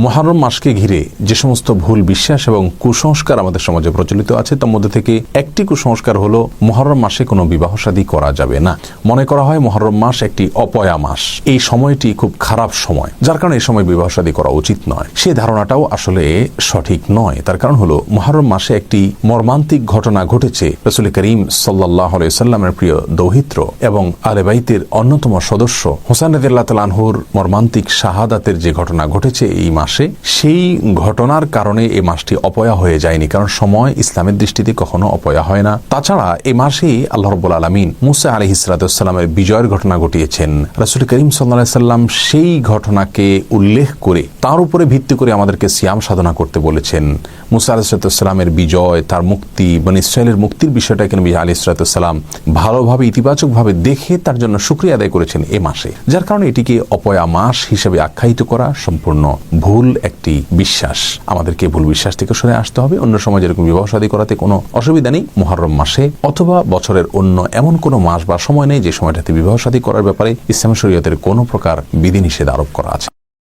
মুহররম মাসকে ঘিরে যে সমস্ত ভুল বিশ্বাস এবং কুসংস্কার আমাদের সমাজে প্রচলিত আছে তার মধ্যে থেকে একটি কুসংস্কার হলো মুহররম মাসে কোনো বিবাহ শাদী করা যাবে না। মনে করা হয় মুহররম মাস একটি অপয়া মাস, এই সময়টি খুব খারাপ সময়, যার কারণে এই সময় বিবাহ শাদী করা উচিত নয়। সেই ধারণাটাও আসলে সঠিক নয়। তার কারণ হলো মুহররম মাসে একটি মর্মান্তিক ঘটনা ঘটেছে। রাসূল করিম সাল্লাল্লাহু আলাইহি ওয়াসাল্লামের প্রিয় দৌহিত্র এবং আহলে বাইতের অন্যতম সদস্য হুসাইন রাদিয়াল্লাহু তাআলা আনহুর মর্মান্তিক শাহাদাতের যে ঘটনা ঘটেছে এই মাসে, সেই ঘটনার কারণে এই মাসটি অপয়া হয়ে যায়নি। কারণ সময় ইসলামের দৃষ্টিতে কখনো অপয়া হয় না। তাছাড়া এই মাসেই আল্লাহ রাব্বুল আলামিন মুসা আলাইহিস সালামের বিজয়ের ঘটনা ঘটিয়েছেন। রাসূল করিম সাল্লাল্লাহু আলাইহি সাল্লাম সেই ঘটনাকে উল্লেখ করে তার উপরে ভিত্তি করে আমাদেরকে সিয়াম সাধনা করতে বলেছেন। মুসা আলাইহিস সালামের বিজয়, তার মুক্তি, বনী ইসরাইলের মুক্তির বিষয়টাকে নবী আলাইহিস সালাম ভালোভাবে ইতিবাচকভাবে দেখে তার জন্য শুকরিয়া আদায় করেছেন এ মাসে, যার কারণে এটিকে অপয়া মাস হিসেবে আখ্যায়িত করা সম্পূর্ণ ভুল একটি বিশ্বাস। আমাদেরকে ভুল বিশ্বাস থেকে সরে আসতে হবে। অন্য সময় যেরকম বিবাহ শাদী করাতে কোনো অসুবিধা নেই, মুহররম মাসে অথবা বছরের অন্য এমন কোনো মাস বা সময় নেই যে সময়টাতে বিবাহ শাদী করার ব্যাপারে ইসলাম শরীয়তের কোনো প্রকার বিধিনিষেধ আরোপ করা আছে।